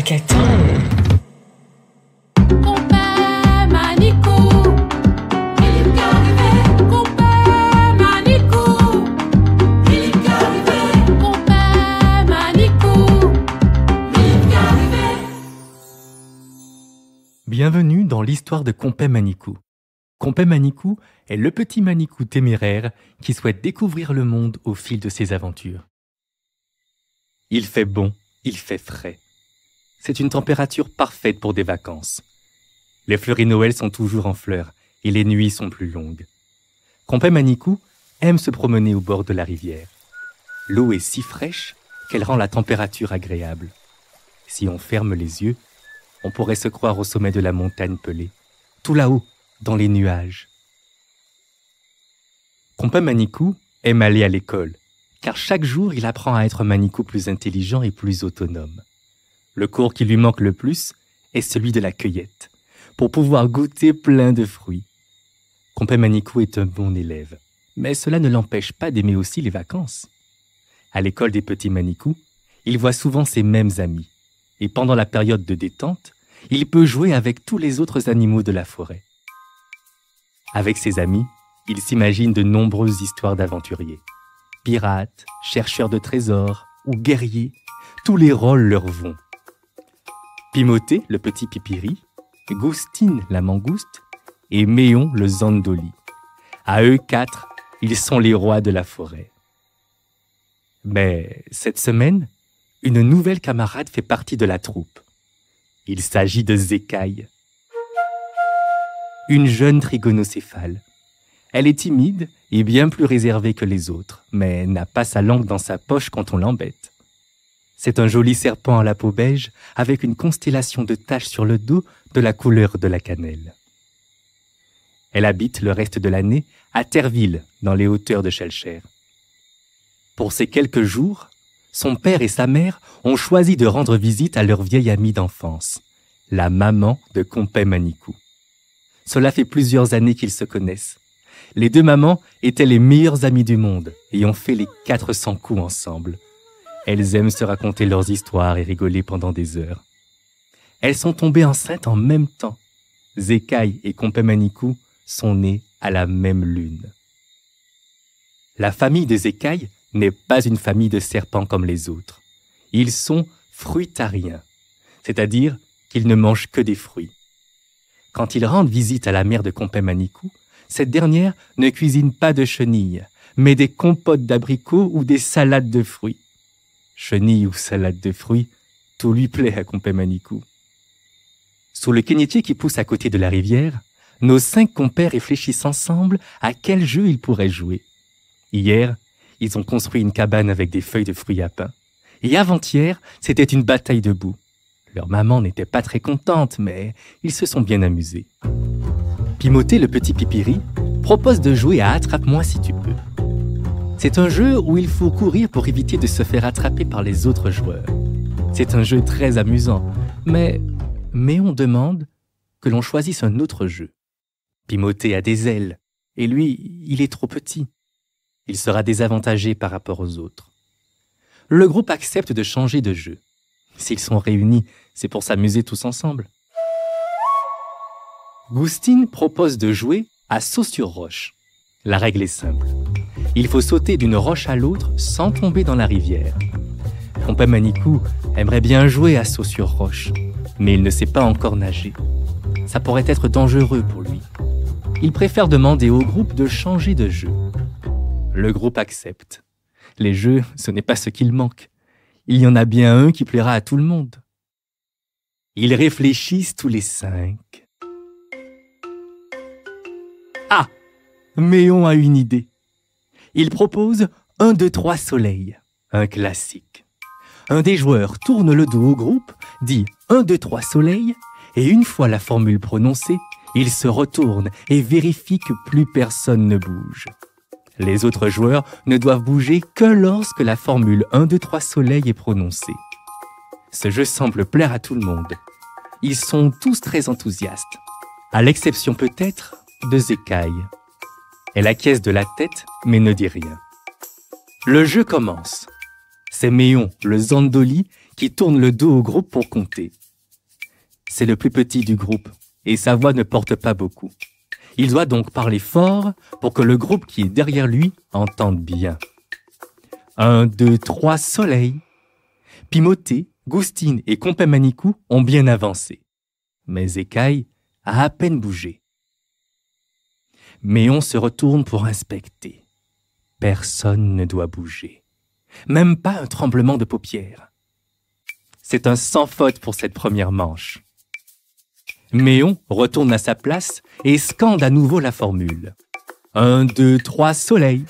Hackathon. Compère Manicou, il est arrivé. Compère Manicou, il est arrivé. Compère Manicou, il est arrivé. Bienvenue dans l'histoire de Compère Manicou. Compère Manicou est le petit Manicou téméraire qui souhaite découvrir le monde au fil de ses aventures. Il fait bon, il fait frais. C'est une température parfaite pour des vacances. Les fleuries Noël sont toujours en fleurs et les nuits sont plus longues. Compère Manicou aime se promener au bord de la rivière. L'eau est si fraîche qu'elle rend la température agréable. Si on ferme les yeux, on pourrait se croire au sommet de la montagne pelée, tout là-haut, dans les nuages. Compère Manicou aime aller à l'école, car chaque jour il apprend à être un Manicou plus intelligent et plus autonome. Le cours qui lui manque le plus est celui de la cueillette, pour pouvoir goûter plein de fruits. Compère Manicou est un bon élève, mais cela ne l'empêche pas d'aimer aussi les vacances. À l'école des petits Manicous, il voit souvent ses mêmes amis, et pendant la période de détente, il peut jouer avec tous les autres animaux de la forêt. Avec ses amis, il s'imagine de nombreuses histoires d'aventuriers. Pirates, chercheurs de trésors ou guerriers, tous les rôles leur vont. Pimoté, le petit Pipiri, Goustine, la mangouste, et Méon, le Zandoli. À eux quatre, ils sont les rois de la forêt. Mais cette semaine, une nouvelle camarade fait partie de la troupe. Il s'agit de Zécaille. Une jeune trigonocéphale. Elle est timide et bien plus réservée que les autres, mais n'a pas sa langue dans sa poche quand on l'embête. C'est un joli serpent à la peau beige avec une constellation de taches sur le dos de la couleur de la cannelle. Elle habite le reste de l'année à Terreville, dans les hauteurs de Schellcher. Pour ces quelques jours, son père et sa mère ont choisi de rendre visite à leur vieille amie d'enfance, la maman de Compère Manicou. Cela fait plusieurs années qu'ils se connaissent. Les deux mamans étaient les meilleures amies du monde et ont fait les 400 coups ensemble. Elles aiment se raconter leurs histoires et rigoler pendant des heures. Elles sont tombées enceintes en même temps. Zécaille et Compère Manicou sont nés à la même lune. La famille de Zécaille n'est pas une famille de serpents comme les autres. Ils sont fruitariens, c'est-à-dire qu'ils ne mangent que des fruits. Quand ils rendent visite à la mère de Compère Manicou, cette dernière ne cuisine pas de chenilles, mais des compotes d'abricots ou des salades de fruits. Chenilles ou salades de fruits, tout lui plaît à Compère Manicou. Sous le quénétier qui pousse à côté de la rivière, nos 5 compères réfléchissent ensemble à quel jeu ils pourraient jouer. Hier, ils ont construit une cabane avec des feuilles de fruits à pain. Et avant-hier, c'était une bataille de boue. Leur maman n'était pas très contente, mais ils se sont bien amusés. Pimoté, le petit Pipiri, propose de jouer à Attrape-moi si tu peux. C'est un jeu où il faut courir pour éviter de se faire attraper par les autres joueurs. C'est un jeu très amusant, mais on demande que l'on choisisse un autre jeu. Pimoté a des ailes, et lui, il est trop petit. Il sera désavantagé par rapport aux autres. Le groupe accepte de changer de jeu. S'ils sont réunis, c'est pour s'amuser tous ensemble. Goustine propose de jouer à saut sur roche. La règle est simple. Il faut sauter d'une roche à l'autre sans tomber dans la rivière. Compère Manicou aimerait bien jouer à saut sur roche, mais il ne sait pas encore nager. Ça pourrait être dangereux pour lui. Il préfère demander au groupe de changer de jeu. Le groupe accepte. Les jeux, ce n'est pas ce qu'il manque. Il y en a bien un qui plaira à tout le monde. Ils réfléchissent tous les 5. Ah! Méon a une idée. Il propose 1, 2, 3 soleil, un classique. Un des joueurs tourne le dos au groupe, dit 1, 2, 3 soleil, et une fois la formule prononcée, il se retourne et vérifie que plus personne ne bouge. Les autres joueurs ne doivent bouger que lorsque la formule 1, 2, 3 soleil est prononcée. Ce jeu semble plaire à tout le monde. Ils sont tous très enthousiastes, à l'exception peut-être de Zécaille. Elle acquiesce de la tête, mais ne dit rien. Le jeu commence. C'est Méon, le Zandoli, qui tourne le dos au groupe pour compter. C'est le plus petit du groupe et sa voix ne porte pas beaucoup. Il doit donc parler fort pour que le groupe qui est derrière lui entende bien. 1, 2, 3, soleil. Pimothée, Goustine et Compay Manicou ont bien avancé. Mais Écaille a à peine bougé. Méon se retourne pour inspecter. Personne ne doit bouger. Même pas un tremblement de paupières. C'est un sans faute pour cette première manche. Méon retourne à sa place et scande à nouveau la formule. 1, 2, 3, soleil.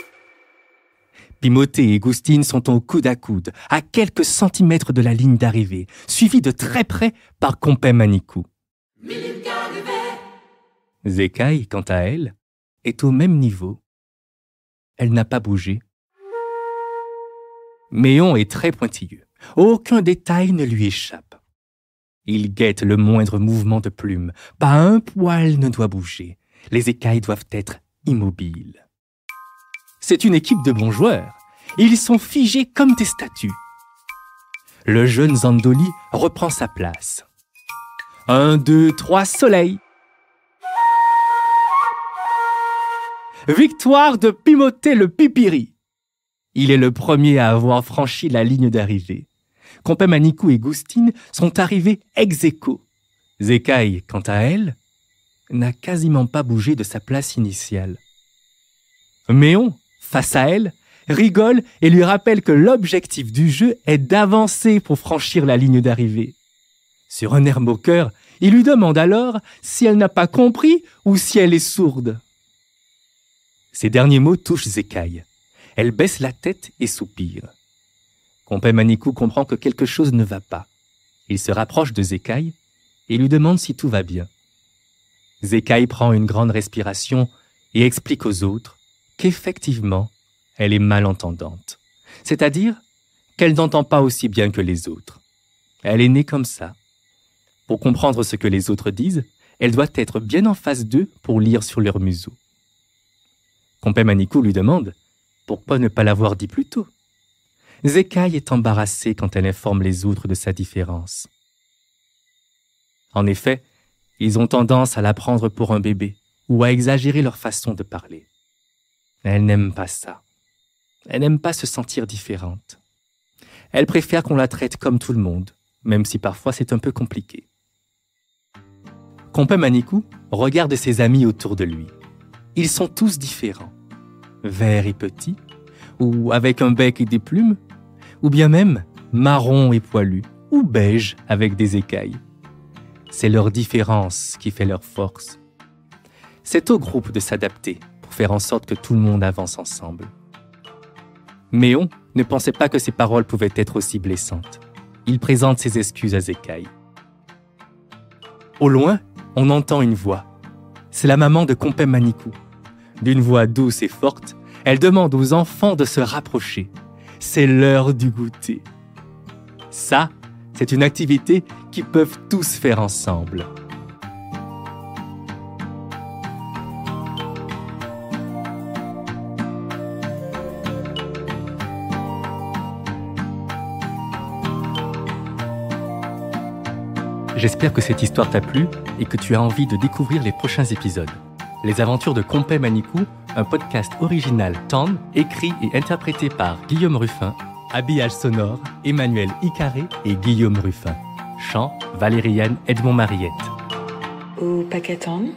Pimothée et Goustine sont au coude à coude, à quelques centimètres de la ligne d'arrivée, suivis de très près par Compay Manicou. Écaille, quant à elle, est au même niveau. Elle n'a pas bougé. Méon est très pointilleux. Aucun détail ne lui échappe. Il guette le moindre mouvement de plume. Pas un poil ne doit bouger. Les écailles doivent être immobiles. C'est une équipe de bons joueurs. Ils sont figés comme des statues. Le jeune Zandoli reprend sa place. 1, 2, 3, soleil. Victoire de Pimothée le Pipiri. Il est le premier à avoir franchi la ligne d'arrivée. Compay Manicou et Goustine sont arrivés ex aequo. Écaille, quant à elle, n'a quasiment pas bougé de sa place initiale. Méon, face à elle, rigole et lui rappelle que l'objectif du jeu est d'avancer pour franchir la ligne d'arrivée. Sur un air moqueur, il lui demande alors si elle n'a pas compris ou si elle est sourde. Ces derniers mots touchent Écaille. Elle baisse la tête et soupire. Compay Manicou comprend que quelque chose ne va pas. Il se rapproche de Écaille et lui demande si tout va bien. Écaille prend une grande respiration et explique aux autres qu'effectivement, elle est malentendante. C'est-à-dire qu'elle n'entend pas aussi bien que les autres. Elle est née comme ça. Pour comprendre ce que les autres disent, elle doit être bien en face d'eux pour lire sur leur museau. Compay Manicou lui demande pourquoi ne pas l'avoir dit plus tôt. Écaille est embarrassée quand elle informe les autres de sa différence. En effet, ils ont tendance à la prendre pour un bébé ou à exagérer leur façon de parler. Elle n'aime pas ça. Elle n'aime pas se sentir différente. Elle préfère qu'on la traite comme tout le monde, même si parfois c'est un peu compliqué. Compay Manicou regarde ses amis autour de lui. Ils sont tous différents. Verts et petits, ou avec un bec et des plumes, ou bien même marron et poilu, ou beige avec des écailles. C'est leur différence qui fait leur force. C'est au groupe de s'adapter pour faire en sorte que tout le monde avance ensemble. Méon ne pensait pas que ses paroles pouvaient être aussi blessantes. Il présente ses excuses à Écaille. Au loin, on entend une voix. C'est la maman de Compay Manicou. D'une voix douce et forte, elle demande aux enfants de se rapprocher. C'est l'heure du goûter. Ça, c'est une activité qu'ils peuvent tous faire ensemble. J'espère que cette histoire t'a plu et que tu as envie de découvrir les prochains épisodes. Les aventures de Compay Manicou, un podcast original TAND, écrit et interprété par Guillaume Ruffin, habillage sonore Emmanuel Icaré et Guillaume Ruffin. Chant Valériane Edmond-Mariette. Au paquet TAND.